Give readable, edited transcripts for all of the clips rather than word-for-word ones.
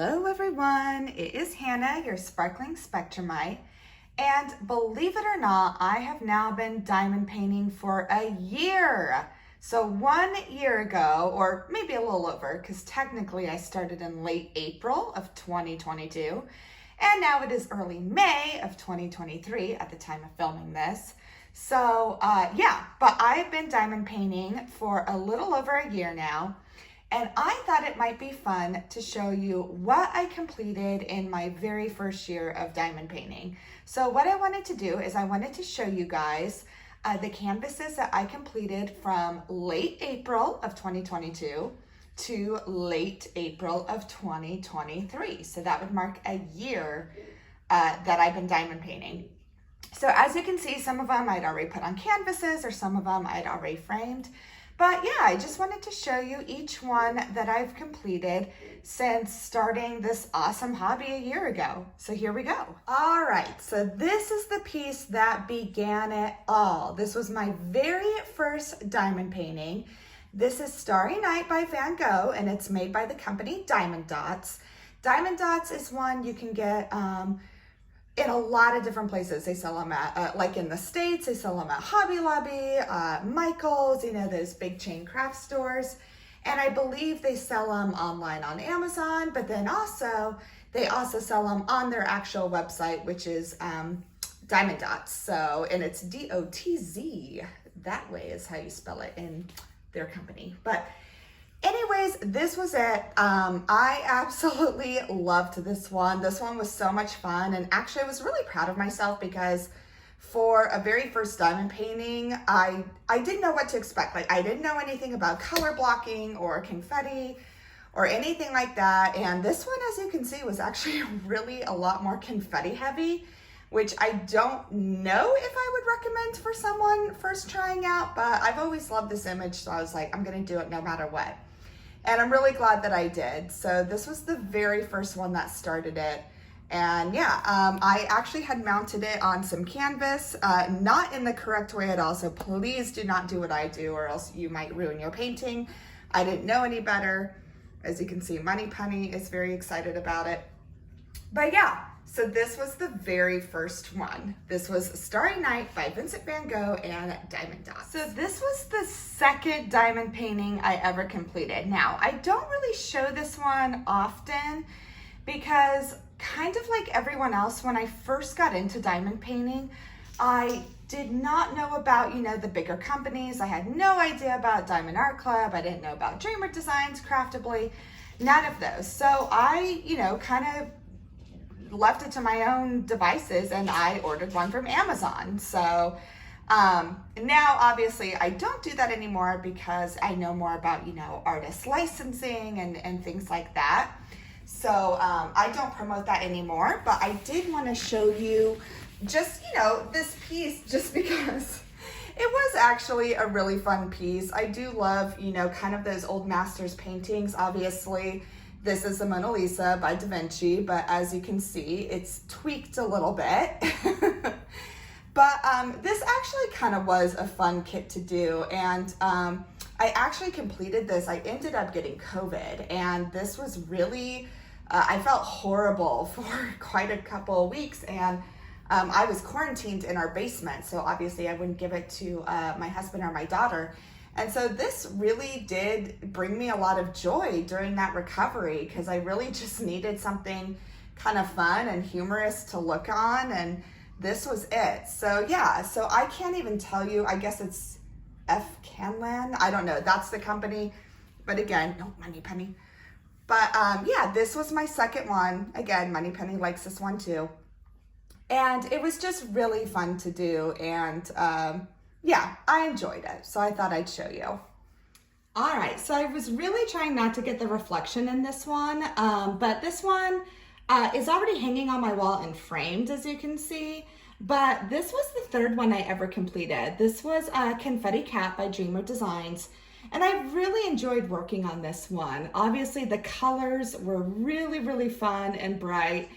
Hello everyone, it is Hannah, your Sparkling Spectrumite, and believe it or not, I have now been diamond painting for a year. So 1 year ago, or maybe a little over, because technically I started in late April of 2022, and now it is early May of 2023 at the time of filming this. So but I've been diamond painting for a little over a year now. And I thought it might be fun to show you what I completed in my very first year of diamond painting. So what I wanted to do is I wanted to show you guys the canvases that I completed from late April of 2022 to late April of 2023. So that would mark a year that I've been diamond painting. So as you can see, some of them I'd already put on canvases or some of them I'd already framed. But yeah, I just wanted to show you each one that I've completed since starting this awesome hobby a year ago. So here we go. All right, so this is the piece that began it all. This was my very first diamond painting. This is Starry Night by Van Gogh, and it's made by the company Diamond Dots. Diamond Dots is one you can get in a lot of different places. They sell them at, like in the States, they sell them at Hobby Lobby, Michael's, you know, those big chain craft stores. And I believe they sell them online on Amazon, but then they also sell them on their actual website, which is Diamond Dots. So, and it's D-O-T-Z. That way is how you spell it in their company. But anyways, this was it. I absolutely loved this one. This one was so much fun, and actually I was really proud of myself because for a very first diamond painting, I didn't know what to expect. Like, I didn't know anything about color blocking or confetti or anything like that. And this one, as you can see, was actually really a lot more confetti heavy, which I don't know if I would recommend for someone first trying out, but I've always loved this image, so I was like, I'm gonna do it no matter what. And I'm really glad that I did. So this was the very first one that started it. And yeah, I actually had mounted it on some canvas, not in the correct way at all. So please do not do what I do or else you might ruin your painting. I didn't know any better. As you can see, Money Penny is very excited about it. But yeah, so this was the very first one. This was Starry Night by Vincent van Gogh and Diamond Dots. So this was the second diamond painting I ever completed. Now, I don't really show this one often because kind of like everyone else, when I first got into diamond painting, I did not know about, you know, the bigger companies. I had no idea about Diamond Art Club. I didn't know about Dreamer Designs, Craftably, none of those. So I, you know, kind of left it to my own devices and I ordered one from Amazon. So now obviously I don't do that anymore because I know more about, you know, artist licensing and things like that. So I don't promote that anymore, but I did want to show you just, you know, this piece just because it was actually a really fun piece. I do love, you know, kind of those old masters paintings. Obviously, this is the Mona Lisa by Da Vinci, but as you can see, it's tweaked a little bit. But this actually kind of was a fun kit to do. And I actually completed this. I ended up getting COVID, and this was really, I felt horrible for quite a couple of weeks. And I was quarantined in our basement, so obviously I wouldn't give it to my husband or my daughter. And so this really did bring me a lot of joy during that recovery because I really just needed something kind of fun and humorous to look on, and this was it. So yeah, so I can't even tell you, I guess it's F. Canlan, I don't know, that's the company, but again, no, Money Penny. But yeah, this was my second one. Again, Money Penny likes this one too. And it was just really fun to do, and yeah, I enjoyed it, so I thought I'd show you. All right, so I was really trying not to get the reflection in this one, but this one is already hanging on my wall and framed, as you can see, but this was the third one I ever completed. This was Confetti Cat by Dreamer Designs, and I really enjoyed working on this one. Obviously, the colors were really, really fun and bright,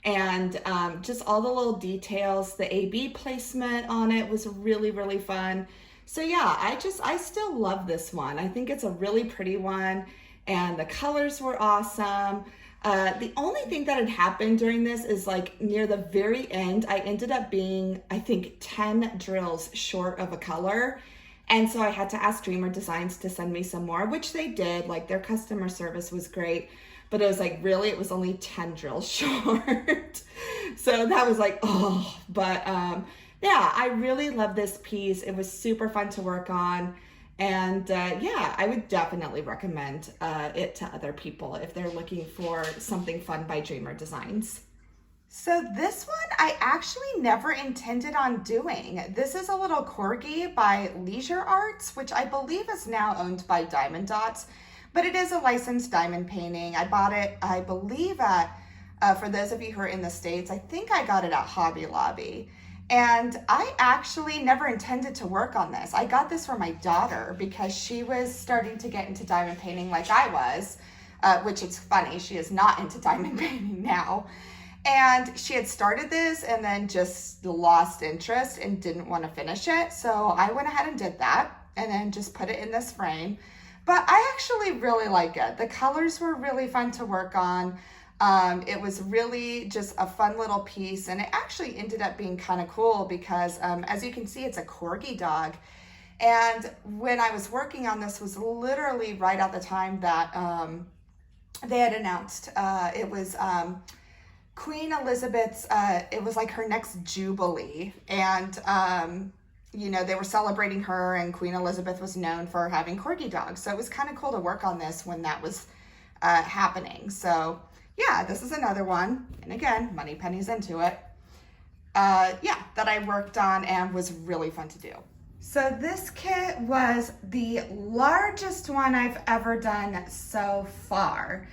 and just all the little details, the AB placement on it was really, really fun. So yeah, I still love this one. I think it's a really pretty one, and the colors were awesome. The only thing that had happened during this is like near the very end, I ended up being, I think, 10 drills short of a color. And so I had to ask Dreamer Designs to send me some more, which they did. Like their customer service was great, but it was like, really, it was only 10 drills short. So that was like, oh, but yeah, I really love this piece. It was super fun to work on. And yeah, I would definitely recommend it to other people if they're looking for something fun by Dreamer Designs. So this one I actually never intended on doing. This is a little corgi by Leisure Arts, which I believe is now owned by Diamond Dots, but it is a licensed diamond painting. I bought it, I believe at, for those of you who are in the States, I think I got it at Hobby Lobby. And I actually never intended to work on this. I got this for my daughter because she was starting to get into diamond painting like I was, which is funny, she is not into diamond painting now. And she had started this and then just lost interest and didn't want to finish it. So I went ahead and did that and then just put it in this frame. But I actually really like it. The colors were really fun to work on. It was really just a fun little piece, and it actually ended up being kind of cool because as you can see, it's a corgi dog. And when I was working on this was literally right at the time that they had announced it was Queen Elizabeth's, it was like her next Jubilee. And, you know, they were celebrating her, and Queen Elizabeth was known for having corgi dogs. So it was kind of cool to work on this when that was happening. So yeah, this is another one. And again, money pennies into it. Yeah, that I worked on and was really fun to do. So this kit was the largest one I've ever done so far.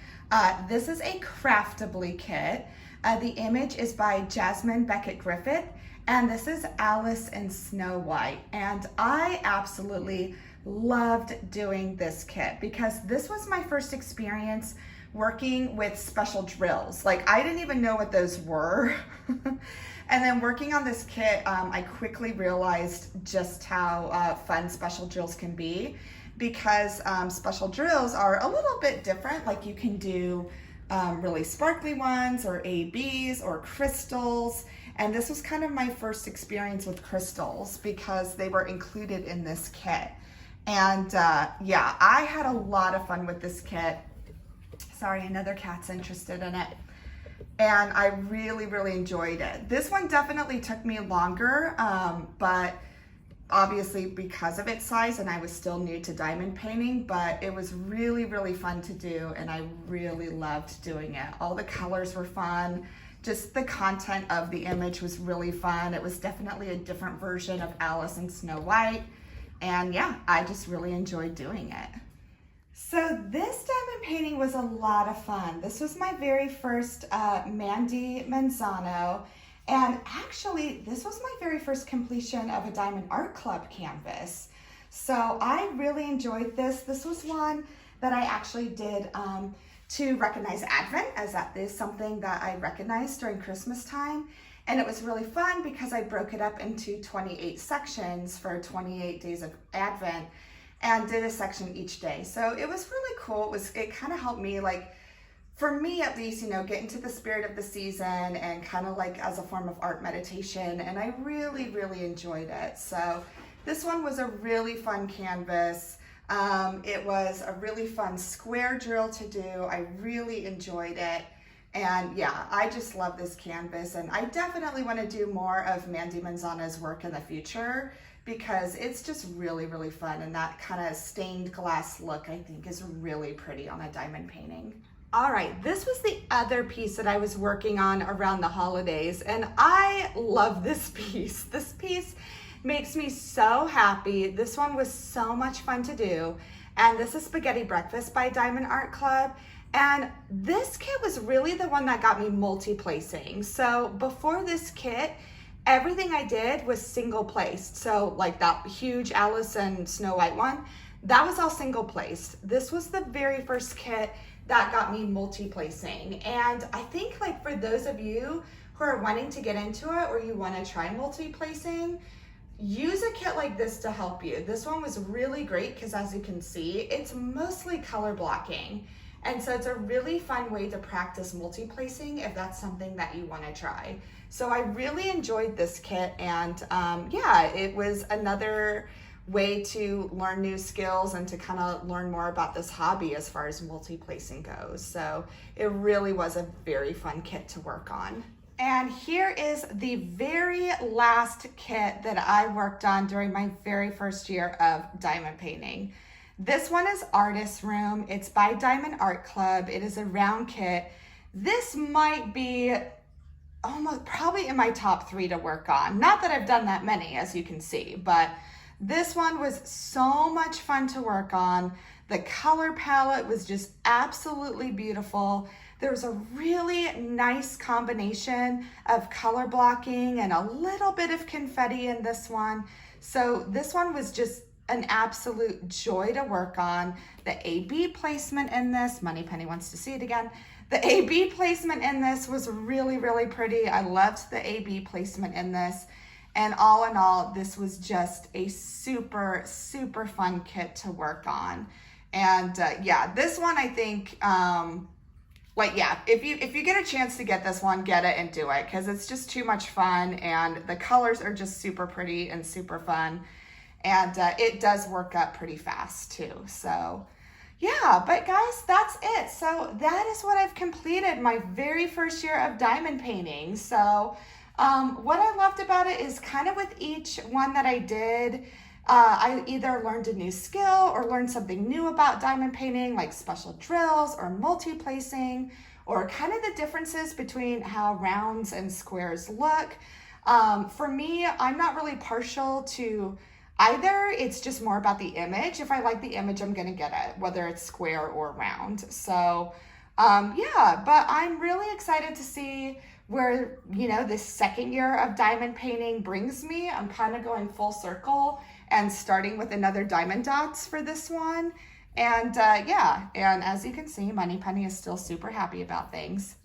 This is a Craftably kit. The image is by Jasmine Beckett Griffith, and this is Alice in Snow White. And I absolutely loved doing this kit because this was my first experience working with special drills. Like I didn't even know what those were. And then working on this kit, I quickly realized just how fun special drills can be because special drills are a little bit different. Like you can do really sparkly ones or ABs or crystals. And this was kind of my first experience with crystals because they were included in this kit. And yeah, I had a lot of fun with this kit. Sorry, another cat's interested in it. And I really, really enjoyed it. This one definitely took me longer, but obviously because of its size, and I was still new to diamond painting, but it was really, really fun to do, and I really loved doing it. All the colors were fun. Just the content of the image was really fun. It was definitely a different version of Alice in Snow White. And yeah, I just really enjoyed doing it. So this diamond painting was a lot of fun. This was my very first Mandy Manzano, and actually this was my very first completion of a Diamond Art Club canvas. So I really enjoyed this. This was one that I actually did to recognize Advent, as that is something that I recognized during Christmas time. And it was really fun because I broke it up into 28 sections for 28 days of Advent and did a section each day. So it was really cool. It kind of helped me, like, for me at least, you know, get into the spirit of the season and kind of like as a form of art meditation. And I really, really enjoyed it. So this one was a really fun canvas. It was a really fun square drill to do. I really enjoyed it. And yeah, I just love this canvas, and I definitely want to do more of Mandy Manzano's work in the future because it's just really, really fun, and that kind of stained glass look I think is really pretty on a diamond painting. All right, this was the other piece that I was working on around the holidays, and I love this piece. This piece makes me so happy. This one was so much fun to do, and this is Spaghetti Breakfast by Diamond Art Club. And this kit was really the one that got me multi-placing. So before this kit, everything I did was single placed. So like that huge Alice and Snow White one, that was all single placed. This was the very first kit that got me multi-placing. And I think, like, for those of you who are wanting to get into it or you want to try multi-placing, use a kit like this to help you. This one was really great because, as you can see, it's mostly color blocking. And so it's a really fun way to practice multi-placing if that's something that you want to try. So I really enjoyed this kit, and yeah, it was another way to learn new skills and to kind of learn more about this hobby as far as multi-placing goes. So it really was a very fun kit to work on. And here is the very last kit that I worked on during my very first year of diamond painting. This one is Artist Room. It's by Diamond Art Club. It is a round kit. This might be almost probably in my top 3 to work on. Not that I've done that many, as you can see, but this one was so much fun to work on. The color palette was just absolutely beautiful. There was a really nice combination of color blocking and a little bit of confetti in this one. So this one was just an absolute joy to work on. The AB placement in this, Moneypenny wants to see it again. The AB placement in this was really, really pretty. I loved the AB placement in this. And all in all, this was just a super, super fun kit to work on. And yeah, this one I think, yeah, if you get a chance to get this one, get it and do it, because it's just too much fun, and the colors are just super pretty and super fun. And it does work up pretty fast too. So yeah, but guys, that's it. So that is what I've completed my very first year of diamond painting. So what I loved about it is kind of with each one that I did, I either learned a new skill or learned something new about diamond painting, like special drills or multi-placing, or kind of the differences between how rounds and squares look. For me, I'm not really partial to either. It's just more about the image. If I like the image, I'm gonna get it, whether it's square or round. So yeah, but I'm really excited to see where, you know, this second year of diamond painting brings me. I'm kind of going full circle and starting with another diamond dots for this one. And yeah, and as you can see, Moneypenny is still super happy about things.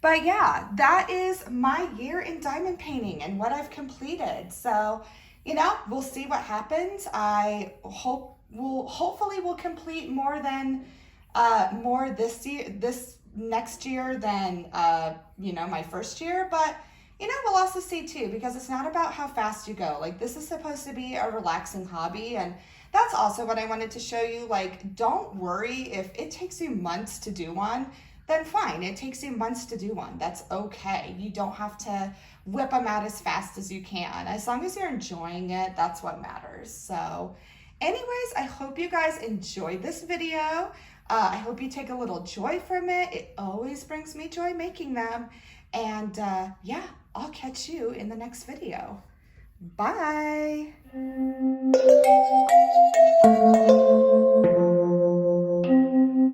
But yeah, that is my year in diamond painting and what I've completed. So, you know, we'll see what happens. I hopefully we'll complete more this next year than you know, my first year. But you know, we'll also see too, because it's not about how fast you go. Like, this is supposed to be a relaxing hobby, and that's also what I wanted to show you. Like, don't worry if it takes you months to do one. Then fine, it takes you months to do one. That's okay. You don't have to whip them out as fast as you can. As long as you're enjoying it, that's what matters. So anyways, I hope you guys enjoyed this video. I hope you take a little joy from it. It always brings me joy making them. And yeah, I'll catch you in the next video. Bye.